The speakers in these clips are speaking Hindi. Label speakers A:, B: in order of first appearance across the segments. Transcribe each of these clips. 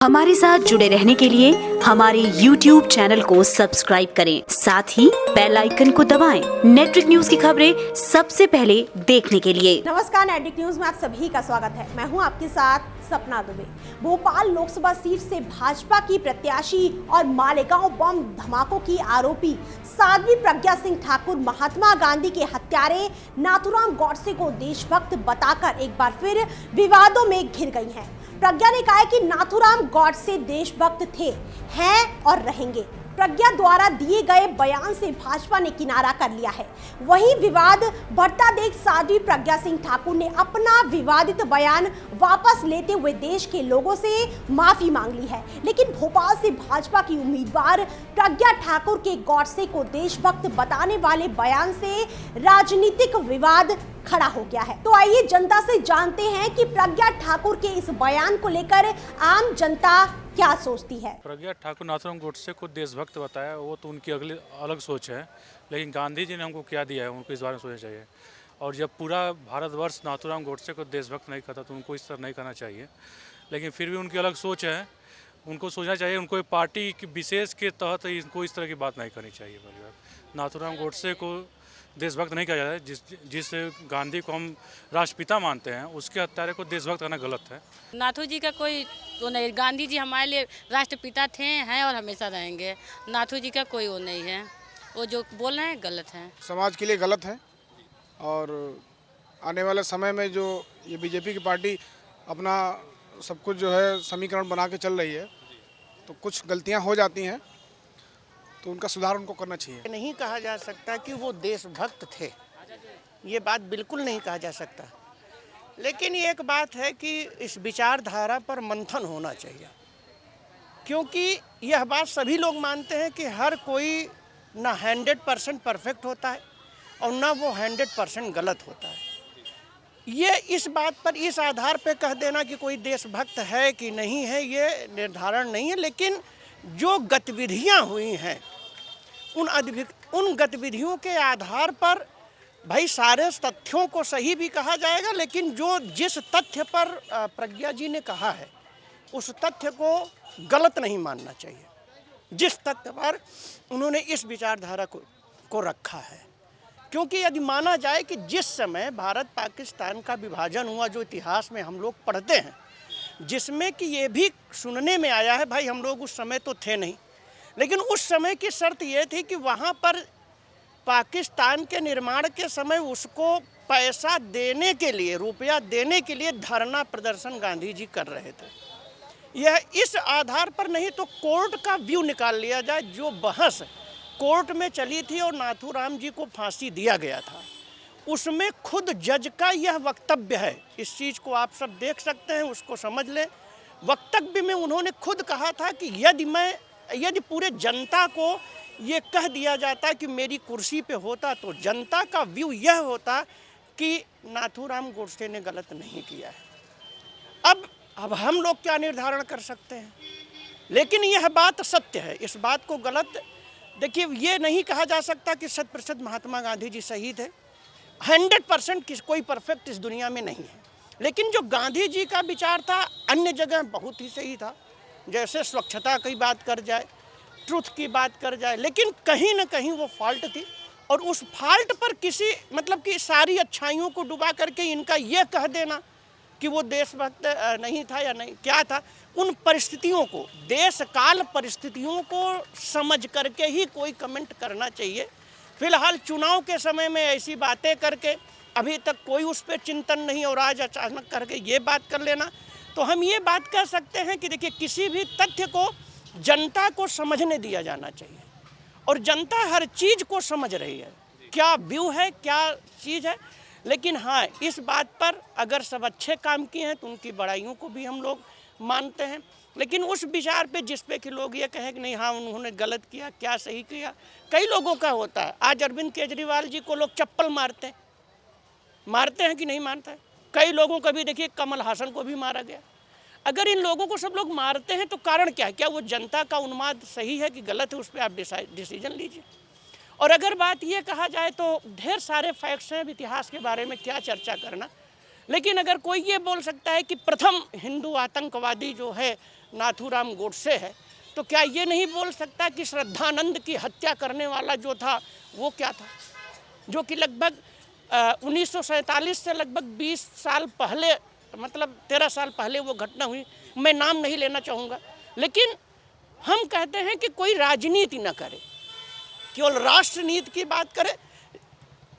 A: हमारे साथ जुड़े रहने के लिए हमारे YouTube चैनल को सब्सक्राइब करें, साथ ही बेल आइकन को दबाएं। नेटवर्क न्यूज की खबरें सबसे पहले देखने के लिए।
B: नमस्कार, नेटवर्क न्यूज में आप सभी का स्वागत है। मैं हूं आपके साथ सपना दुबे। भोपाल लोकसभा सीट से भाजपा की प्रत्याशी और मालेगांव बम धमाकों की आरोपी साध्वी प्रज्ञा सिंह ठाकुर महात्मा गांधी के हत्यारे नाथूराम गॉडसे को देशभक्त बताकर एक बार फिर विवादों में घिर गई हैं। प्रज्ञा ने कहा है कि नाथूराम गॉडसे देशभक्त थे, हैं और रहेंगे। प्रज्ञा द्वारा दिए गए बयान से भाजपा ने किनारा कर लिया है। वहीं विवाद बढ़ता देख साध्वी प्रज्ञा सिंह ठाकुर ने अपना विवादित बयान वापस लेते हुए देश के लोगों से माफी मांग ली है। लेकिन भोपाल से भाजपा की उम्मीदवार प्रज्ञा ठाकुर के गॉडसे को देशभक्त बताने वाले बयान से राजनीतिक विवाद खड़ा हो गया है। तो आइए जनता से जानते हैं कि प्रज्ञा ठाकुर के इस बयान को लेकर आम जनता क्या सोचती है।
C: प्रज्ञा ठाकुर नाथूराम गॉडसे को देशभक्त बताया, वो तो उनकी अगली अलग सोच है, लेकिन गांधी जी ने हमको क्या दिया है उनको इस बारे में सोचना चाहिए। और जब पूरा भारतवर्ष नाथूराम गॉडसे को देशभक्त नहीं करता तो उनको इस तरह नहीं करना चाहिए। लेकिन फिर भी उनकी अलग सोच है, उनको सोचना चाहिए। उनको पार्टी की विशेष के तहत इनको इस तरह की बात नहीं करनी चाहिए। पहली बात, नाथूराम गॉडसे को देशभक्त नहीं कहा जाता है। जिस गांधी को हम राष्ट्रपिता मानते हैं, उसके हत्यारे को देशभक्त करना गलत है।
D: नाथू जी का कोई वो नहीं, गांधी जी हमारे लिए राष्ट्रपिता थे, हैं और हमेशा रहेंगे। नाथू जी का कोई वो नहीं है, वो जो बोल रहे हैं गलत है,
E: समाज के लिए गलत है। और आने वाले समय में जो ये बीजेपी की पार्टी अपना सब कुछ जो है समीकरण बना के चल रही है, तो कुछ गलतियां हो जाती हैं, तो उनका सुधार उनको करना चाहिए।
F: नहीं कहा जा सकता कि वो देशभक्त थे, ये बात बिल्कुल नहीं कहा जा सकता। लेकिन एक बात है कि इस विचारधारा पर मंथन होना चाहिए, क्योंकि यह बात सभी लोग मानते हैं कि हर कोई ना 100% परफेक्ट होता है और ना वो 100% गलत होता है। ये इस बात पर इस आधार पर कह देना कि कोई देशभक्त है कि नहीं है, ये निर्धारण नहीं है। लेकिन जो गतिविधियां हुई हैं उन गतिविधियों के आधार पर भाई सारे तथ्यों को सही भी कहा जाएगा, लेकिन जिस तथ्य पर प्रज्ञा जी ने कहा है उस तथ्य को गलत नहीं मानना चाहिए। जिस तथ्य पर उन्होंने इस विचारधारा को रखा है, क्योंकि यदि माना जाए कि जिस समय भारत पाकिस्तान का विभाजन हुआ, जो इतिहास में हम लोग पढ़ते हैं, जिसमें कि ये भी सुनने में आया है, भाई हम लोग उस समय तो थे नहीं, लेकिन उस समय की शर्त ये थी कि वहाँ पर पाकिस्तान के निर्माण के समय उसको पैसा देने के लिए, रुपया देने के लिए धरना प्रदर्शन गांधी जी कर रहे थे। यह इस आधार पर नहीं तो कोर्ट का व्यू निकाल लिया जाए, जो बहस कोर्ट में चली थी और नाथूराम जी को फांसी दिया गया था, उसमें खुद जज का यह वक्तव्य है। इस चीज़ को आप सब देख सकते हैं, उसको समझ लें। वक्तव्य में उन्होंने खुद कहा था कि यदि पूरे जनता को ये कह दिया जाता कि मेरी कुर्सी पे होता तो जनता का व्यू यह होता कि नाथूराम गॉडसे ने गलत नहीं किया है। अब हम लोग क्या निर्धारण कर सकते हैं, लेकिन यह बात सत्य है। इस बात को गलत देखिए, ये नहीं कहा जा सकता कि 100% महात्मा गांधी जी सही थे। 100% कोई परफेक्ट इस दुनिया में नहीं है, लेकिन जो गांधी जी का विचार था अन्य जगह बहुत ही सही था। जैसे स्वच्छता की बात कर जाए, ट्रुथ की बात कर जाए, लेकिन कहीं ना कहीं वो फॉल्ट थी। और उस फॉल्ट पर किसी मतलब कि सारी अच्छाइयों को डुबा करके इनका ये कह देना कि वो देशभक्त नहीं था या नहीं क्या था, उन परिस्थितियों को, देश काल परिस्थितियों को समझ करके ही कोई कमेंट करना चाहिए। फिलहाल चुनाव के समय में ऐसी बातें करके अभी तक कोई उस पर चिंतन नहीं, और आज अचानक करके ये बात कर लेना, तो हम ये बात कह सकते हैं कि देखिए, किसी भी तथ्य को जनता को समझने दिया जाना चाहिए, और जनता हर चीज़ को समझ रही है, क्या व्यू है, क्या चीज़ है। लेकिन हाँ, इस बात पर अगर सब अच्छे काम किए हैं तो उनकी बड़ाइयों को भी हम लोग मानते हैं, लेकिन उस विचार पे जिस पे कि लोग ये कहें कि नहीं हाँ उन्होंने गलत किया, क्या सही किया, कई लोगों का होता है। आज अरविंद केजरीवाल जी को लोग चप्पल मारते हैं कि नहीं मारता है। कई लोगों को भी देखिए, कमल हासन को भी मारा गया। अगर इन लोगों को सब लोग मारते हैं तो कारण क्या है? क्या वो जनता का उन्माद सही है कि गलत है, उस पर आप डिसीजन लीजिए। और अगर बात ये कहा जाए तो ढेर सारे फैक्ट्स हैं, इतिहास के बारे में क्या चर्चा करना, लेकिन अगर कोई ये बोल सकता है कि प्रथम हिंदू आतंकवादी जो है नाथूराम गोडसे है, तो क्या ये नहीं बोल सकता कि श्रद्धानंद की हत्या करने वाला जो था वो क्या था, जो कि लगभग 1947 से लगभग 20 साल पहले, मतलब 13 साल पहले वो घटना हुई। मैं नाम नहीं लेना चाहूँगा, लेकिन हम कहते हैं कि कोई राजनीति न करे, केवल राष्ट्रनीति की बात करे।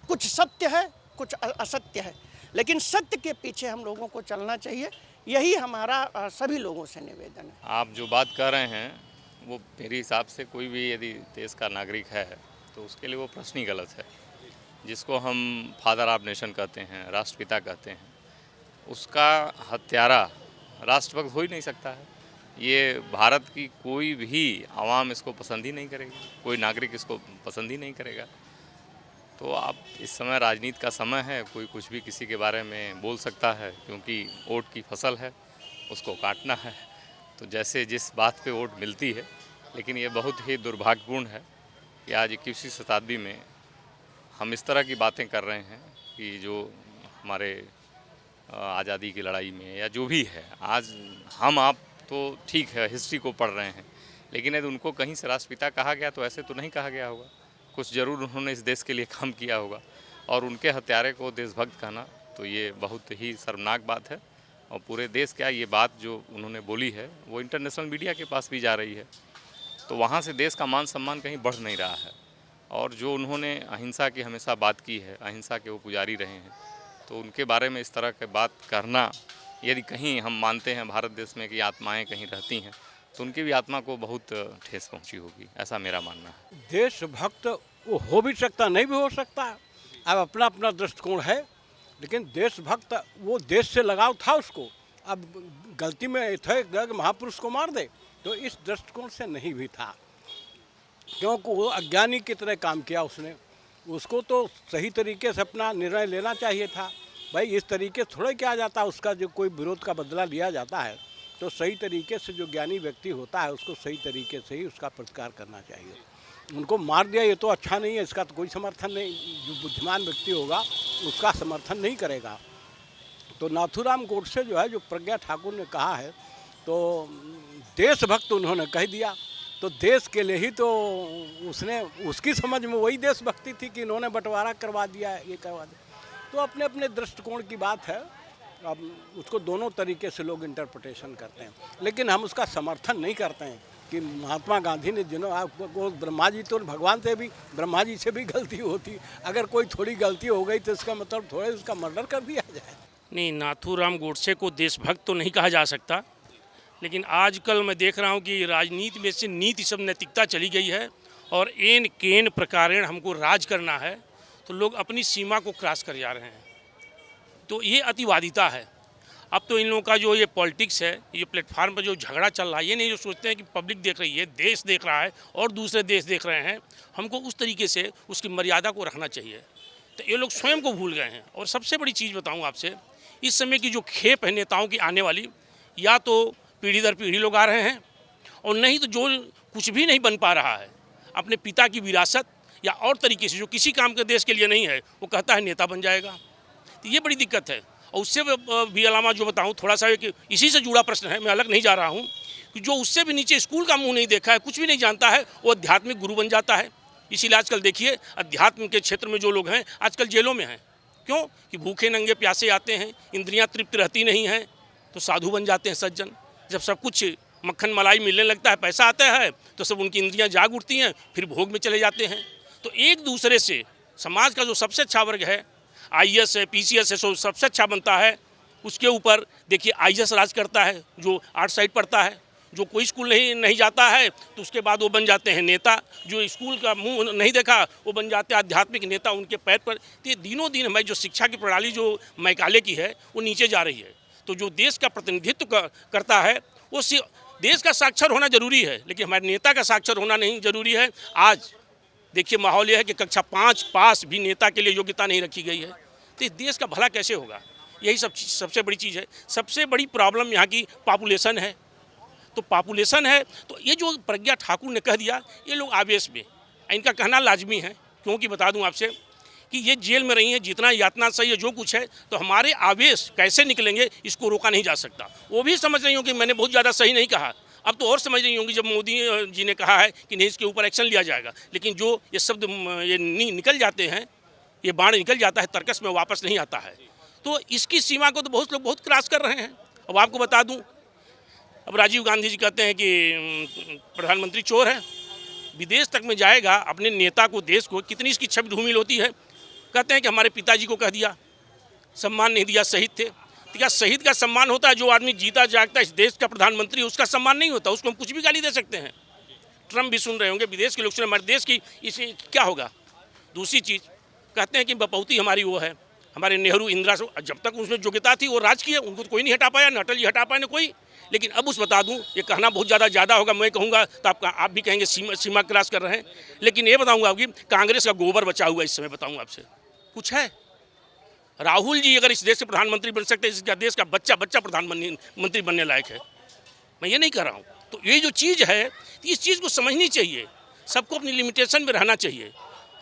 F: कुछ सत्य है, कुछ असत्य है, लेकिन सत्य के पीछे हम लोगों को चलना चाहिए। यही हमारा सभी लोगों से निवेदन है।
G: आप जो बात कर रहे हैं वो मेरे हिसाब से कोई भी यदि देश का नागरिक है तो उसके लिए वो प्रश्न ही गलत है। जिसको हम फादर ऑफ नेशन कहते हैं, राष्ट्रपिता कहते हैं, उसका हत्यारा राष्ट्रभक्त हो ही नहीं सकता है। ये भारत की कोई भी आवाम इसको पसंद ही नहीं करेगी, कोई नागरिक इसको पसंद ही नहीं करेगा। तो आप इस समय राजनीति का समय है, कोई कुछ भी किसी के बारे में बोल सकता है, क्योंकि वोट की फसल है, उसको काटना है। तो जैसे जिस बात पे वोट मिलती है, लेकिन ये बहुत ही दुर्भाग्यपूर्ण है कि आज 21वीं शताब्दी में हम इस तरह की बातें कर रहे हैं कि जो हमारे आज़ादी की लड़ाई में या जो भी है, आज हम आप तो ठीक है हिस्ट्री को पढ़ रहे हैं, लेकिन यदि उनको कहीं से राष्ट्रपिता कहा गया तो ऐसे तो नहीं कहा गया होगा। कुछ ज़रूर उन्होंने इस देश के लिए काम किया होगा, और उनके हत्यारे को देशभक्त कहना तो ये बहुत ही शर्मनाक बात है। और पूरे देश क्या, ये बात जो उन्होंने बोली है वो इंटरनेशनल मीडिया के पास भी जा रही है, तो वहाँ से देश का मान सम्मान कहीं बढ़ नहीं रहा है। और जो उन्होंने अहिंसा की हमेशा बात की है, अहिंसा के वो पुजारी रहे हैं, तो उनके बारे में इस तरह की बात करना, यदि कहीं हम मानते हैं भारत देश में कि आत्माएं कहीं रहती हैं, तो उनकी भी आत्मा को बहुत ठेस पहुंची होगी, ऐसा मेरा मानना है।
H: देशभक्त वो हो भी सकता, नहीं भी हो सकता, अब अपना अपना दृष्टिकोण है, लेकिन देशभक्त वो देश से लगाव था उसको। अब गलती में थे कि महापुरुष को मार दे, तो इस दृष्टिकोण से नहीं भी था, क्योंकि वो अज्ञानी की तरह काम किया उसने। उसको तो सही तरीके से अपना निर्णय लेना चाहिए था। भाई इस तरीके से थोड़ा किया जाता, उसका जो कोई विरोध का बदला लिया जाता है, तो सही तरीके से जो ज्ञानी व्यक्ति होता है उसको सही तरीके से ही उसका प्रतिकार करना चाहिए। उनको मार दिया ये तो अच्छा नहीं है, इसका तो कोई समर्थन नहीं, जो बुद्धिमान व्यक्ति होगा उसका समर्थन नहीं करेगा। तो नाथूराम गोडसे जो है, जो प्रज्ञा ठाकुर ने कहा है, तो देशभक्त उन्होंने कह दिया, तो देश के लिए ही तो उसने, उसकी समझ में वही देशभक्ति थी कि इन्होंने बंटवारा करवा दिया, ये करवा दिया। तो अपने अपने दृष्टिकोण की बात है, अब उसको दोनों तरीके से लोग इंटरप्रिटेशन करते हैं, लेकिन हम उसका समर्थन नहीं करते हैं कि महात्मा गांधी ने जिन्होंने, ब्रह्मा जी तो भगवान से भी, ब्रह्मा जी से भी गलती होती, अगर कोई थोड़ी गलती हो गई तो इसका मतलब थोड़े उसका मर्डर कर दिया जाए।
I: नहीं, नाथूराम गोडसे को देशभक्त तो नहीं कहा जा सकता, लेकिन आजकल मैं देख रहा हूँ कि राजनीति में से नीति सब नैतिकता चली गई है, और एन केन प्रकारेण हमको राज करना है, तो लोग अपनी सीमा को क्रॉस कर जा रहे हैं। तो ये अतिवादिता है। अब तो इन लोगों का जो ये पॉलिटिक्स है, ये प्लेटफार्म पर जो झगड़ा चल रहा है, ये नहीं जो सोचते हैं कि पब्लिक देख रही है, देश देख रहा है और दूसरे देश देख रहे हैं, हमको उस तरीके से उसकी मर्यादा को रखना चाहिए। तो ये लोग स्वयं को भूल गए हैं। और सबसे बड़ी चीज़ बताऊँ आपसे, इस समय की जो खेप है नेताओं की आने वाली, या तो पीढ़ी दर पीढ़ी लोग आ रहे हैं, और नहीं तो जो कुछ भी नहीं बन पा रहा है, अपने पिता की विरासत या और तरीके से जो किसी काम के देश के लिए नहीं है, वो कहता है नेता बन जाएगा। तो ये बड़ी दिक्कत है। और उससे भी अलावा जो बताऊं, थोड़ा सा कि इसी से जुड़ा प्रश्न है, मैं अलग नहीं जा रहा हूं, कि जो उससे भी नीचे स्कूल का मुंह नहीं देखा है, कुछ भी नहीं जानता है, वो आध्यात्मिक गुरु बन जाता है। इसीलिए आजकल देखिए अध्यात्म के क्षेत्र में जो लोग हैं आजकल जेलों में हैं। क्यों? कि भूखे नंगे प्यासे आते हैं, इंद्रियां तृप्त रहती नहीं हैं, तो साधु बन जाते हैं सज्जन। जब सब कुछ मक्खन मलाई मिलने लगता है, पैसा आता है, तो सब उनकी इंद्रियां जाग उठती हैं, फिर भोग में चले जाते हैं। तो एक दूसरे से समाज का जो सबसे अच्छा वर्ग है, IAS है, PCS है, सबसे अच्छा बनता है, उसके ऊपर देखिए IAS राज करता है, जो आर्ट साइड पढ़ता है, जो कोई स्कूल नहीं जाता है, तो उसके बाद वो बन जाते हैं नेता, जो स्कूल का मुंह नहीं देखा वो बन जाते हैं आध्यात्मिक नेता, उनके पैर पर। तो दिनों दिन हमारी जो शिक्षा की प्रणाली जो मैकाले की है वो नीचे जा रही है। तो जो देश का प्रतिनिधित्व करता है वो देश का साक्षर होना जरूरी है, लेकिन हमारे नेता का साक्षर होना नहीं जरूरी है। आज देखिए माहौल यह है कि कक्षा 5 पास भी नेता के लिए योग्यता नहीं रखी गई है, तो इस देश का भला कैसे होगा? यही सबसे बड़ी चीज़ है। सबसे बड़ी प्रॉब्लम यहाँ की पॉपुलेशन है। तो पॉपुलेशन है, तो ये जो प्रज्ञा ठाकुर ने कह दिया, ये लोग आवेश में, इनका कहना लाजमी है। क्योंकि बता दूं आपसे कि ये जेल में रही हैं, जितना यातना सही है जो कुछ है, तो हमारे आवेश कैसे निकलेंगे इसको रोका नहीं जा सकता। वो भी समझ रही होंगी मैंने बहुत ज़्यादा सही नहीं कहा, अब तो और समझ रही होंगी जब मोदी जी ने कहा है कि नहीं इसके ऊपर एक्शन लिया जाएगा। लेकिन जो ये शब्द ये निकल जाते हैं, ये बाण निकल जाता है, तर्कस में वापस नहीं आता है, तो इसकी सीमा को तो बहुत लोग बहुत क्रॉस कर रहे हैं। अब आपको बता दूं, अब राजीव गांधी जी कहते हैं कि प्रधानमंत्री चोर है, विदेश तक में जाएगा, अपने नेता को, देश को, कितनी इसकी छवि धूमिल होती है। कहते हैं कि हमारे पिताजी को कह दिया, सम्मान नहीं दिया, शहीद थे। तो क्या शहीद का सम्मान होता है? जो आदमी जीता जागता इस देश का प्रधानमंत्री, उसका सम्मान नहीं होता? उसको हम कुछ भी गाली दे सकते हैं। ट्रम्प भी सुन रहे होंगे, विदेश के लोग सुन रहे, हमारे देश की इसे क्या होगा। दूसरी चीज़ कहते हैं कि बपौती हमारी वो है, हमारे नेहरू, इंदिरा, जब तक उसमें योग्यता थी वो राज की है, उनको तो कोई नहीं हटा पाया, न अटल जी हटा पाए न कोई। लेकिन अब उस बता दूं, ये कहना बहुत ज़्यादा होगा, मैं कहूँगा तो आप भी कहेंगे सीमा क्रॉस कर रहे हैं। लेकिन ये बताऊँगा कि कांग्रेस का गोबर बचा हुआ इस समय, बताऊँगा आपसे कुछ है। राहुल जी अगर इस देश के प्रधानमंत्री बन सकते हैं, इस देश का बच्चा प्रधानमंत्री बनने लायक है, मैं ये नहीं कह रहा हूँ। तो ये जो चीज़ है, इस चीज़ को समझनी चाहिए, सबको अपनी लिमिटेशन में रहना चाहिए।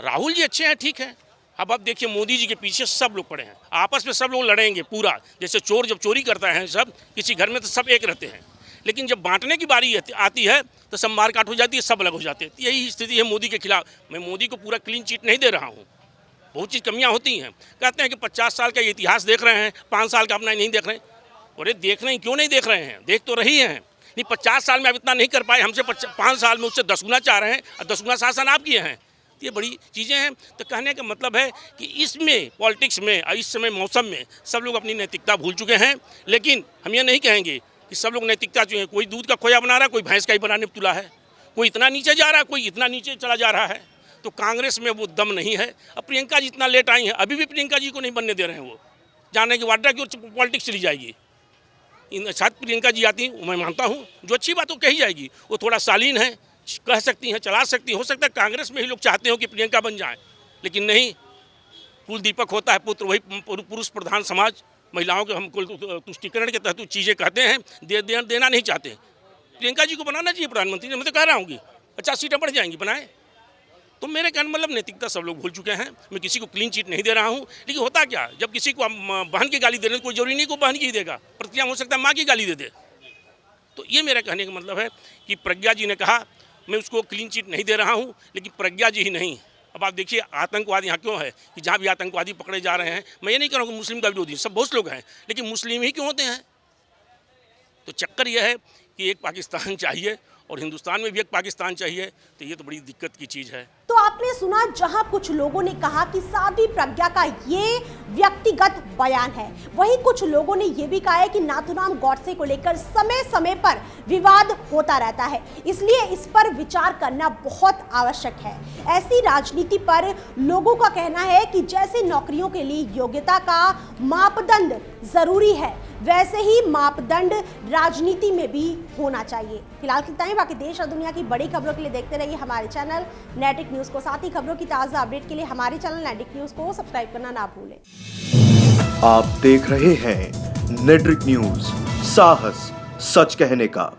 I: राहुल जी अच्छे हैं, ठीक है। अब आप देखिए मोदी जी के पीछे सब लोग पड़े हैं, आपस में सब लोग लड़ेंगे पूरा। जैसे चोर जब चोरी करता है सब, किसी घर में तो सब एक रहते हैं, लेकिन जब बांटने की बारी आती है तो सब मारकाट हो जाती है, सब अलग हो जाते हैं। यही स्थिति है मोदी के खिलाफ। मैं मोदी को पूरा क्लीन चिट नहीं दे रहा हूँ, बहुत चीज़ कमियाँ होती हैं। कहते हैं कि 50 साल का इतिहास देख रहे हैं, 5 साल का अपना नहीं देख रहे हैं। अरे देख रहे हैं, क्यों नहीं देख रहे हैं? देख तो रही हैं। नहीं, 50 साल में अब इतना नहीं कर पाए, हमसे 5 साल में उससे 10 गुना चाह रहे हैं, और 10 गुना शासन आप किए हैं। ये बड़ी चीज़ें हैं। तो कहने का मतलब है कि इसमें पॉलिटिक्स में इस समय मौसम में सब लोग अपनी नैतिकता भूल चुके हैं। लेकिन हम ये नहीं कहेंगे कि सब लोग नैतिकता चुके हैं। कोई दूध का खोया बना रहा है, कोई भैंस का ही बनाने पर तुला है, कोई इतना नीचे जा रहा है, कोई इतना नीचे चला जा रहा है। तो कांग्रेस में वो दम नहीं है। अब प्रियंका जी इतना लेट आई हैं, अभी भी प्रियंका जी को नहीं बनने दे रहे हैं। वो जाने की वाड्रा की ओर पॉलिटिक्स चली जाएगी। शायद प्रियंका जी आती, मैं मानता हूँ, जो अच्छी बात वो कही जाएगी। वो थोड़ा शालीन है, कह सकती हैं, चला सकती, हो सकता है कांग्रेस में ही लोग चाहते हो कि प्रियंका बन जाए, लेकिन नहीं। कुल दीपक होता है पुत्र, वही पुरुष प्रधान समाज, महिलाओं के हम कुल तुष्टिकरण के तहत चीज़ें कहते हैं, देना नहीं चाहते। प्रियंका जी को बनाना चाहिए प्रधानमंत्री, मैं तो कह रहा हूँ कि 50 सीटें बढ़ जाएंगी, बनाए। तो मेरे कहने मतलब नैतिकता सब लोग भूल चुके हैं। मैं किसी को क्लीन चिट नहीं दे रहा हूँ, लेकिन होता क्या, जब किसी को बहन की गाली दे रहे, कोई जरूरी नहीं को बहन की देगा, प्रतिक्रिया हो सकता है माँ की गाली दे दे। तो ये मेरा कहने का मतलब है कि प्रज्ञा जी ने कहा मैं उसको क्लीन चिट नहीं दे रहा हूँ, लेकिन प्रज्ञा जी ही नहीं। अब आप देखिए आतंकवादी यहाँ क्यों है कि जहाँ भी आतंकवादी पकड़े जा रहे हैं, मैं ये नहीं कह रहा हूँ कि मुस्लिम का विरोधी, सब बहुत लोग हैं, लेकिन मुस्लिम ही क्यों होते हैं? तो चक्कर यह है कि एक पाकिस्तान चाहिए और हिंदुस्तान में भी एक पाकिस्तान चाहिए, तो ये तो बड़ी दिक्कत की चीज़ है।
B: तो आपने सुना जहां कुछ लोगों ने कहा कि साध्वी प्रज्ञा का ये व्यक्तिगत बयान है, वहीं कुछ लोगों ने ये भी कहा है कि नाथूराम गॉडसे को लेकर समय समय पर विवाद होता रहता है, इसलिए इस पर विचार करना बहुत आवश्यक है। ऐसी राजनीति पर लोगों का कहना है कि जैसे नौकरियों के लिए योग्यता का मापदंड जरूरी है, वैसे ही मापदंड राजनीति में भी होना चाहिए। फिलहाल इतना ही, बाकी देश और दुनिया की बड़ी खबरों के लिए देखते रहिए हमारे चैनल नेटिक न्यूज़ को। साथ ही खबरों की ताज़ा अपडेट के लिए हमारे चैनल नेटिक न्यूज़ को सब्सक्राइब करना ना भूलें।
J: आप देख रहे हैं नेटिक न्यूज़, साहस सच कहने का।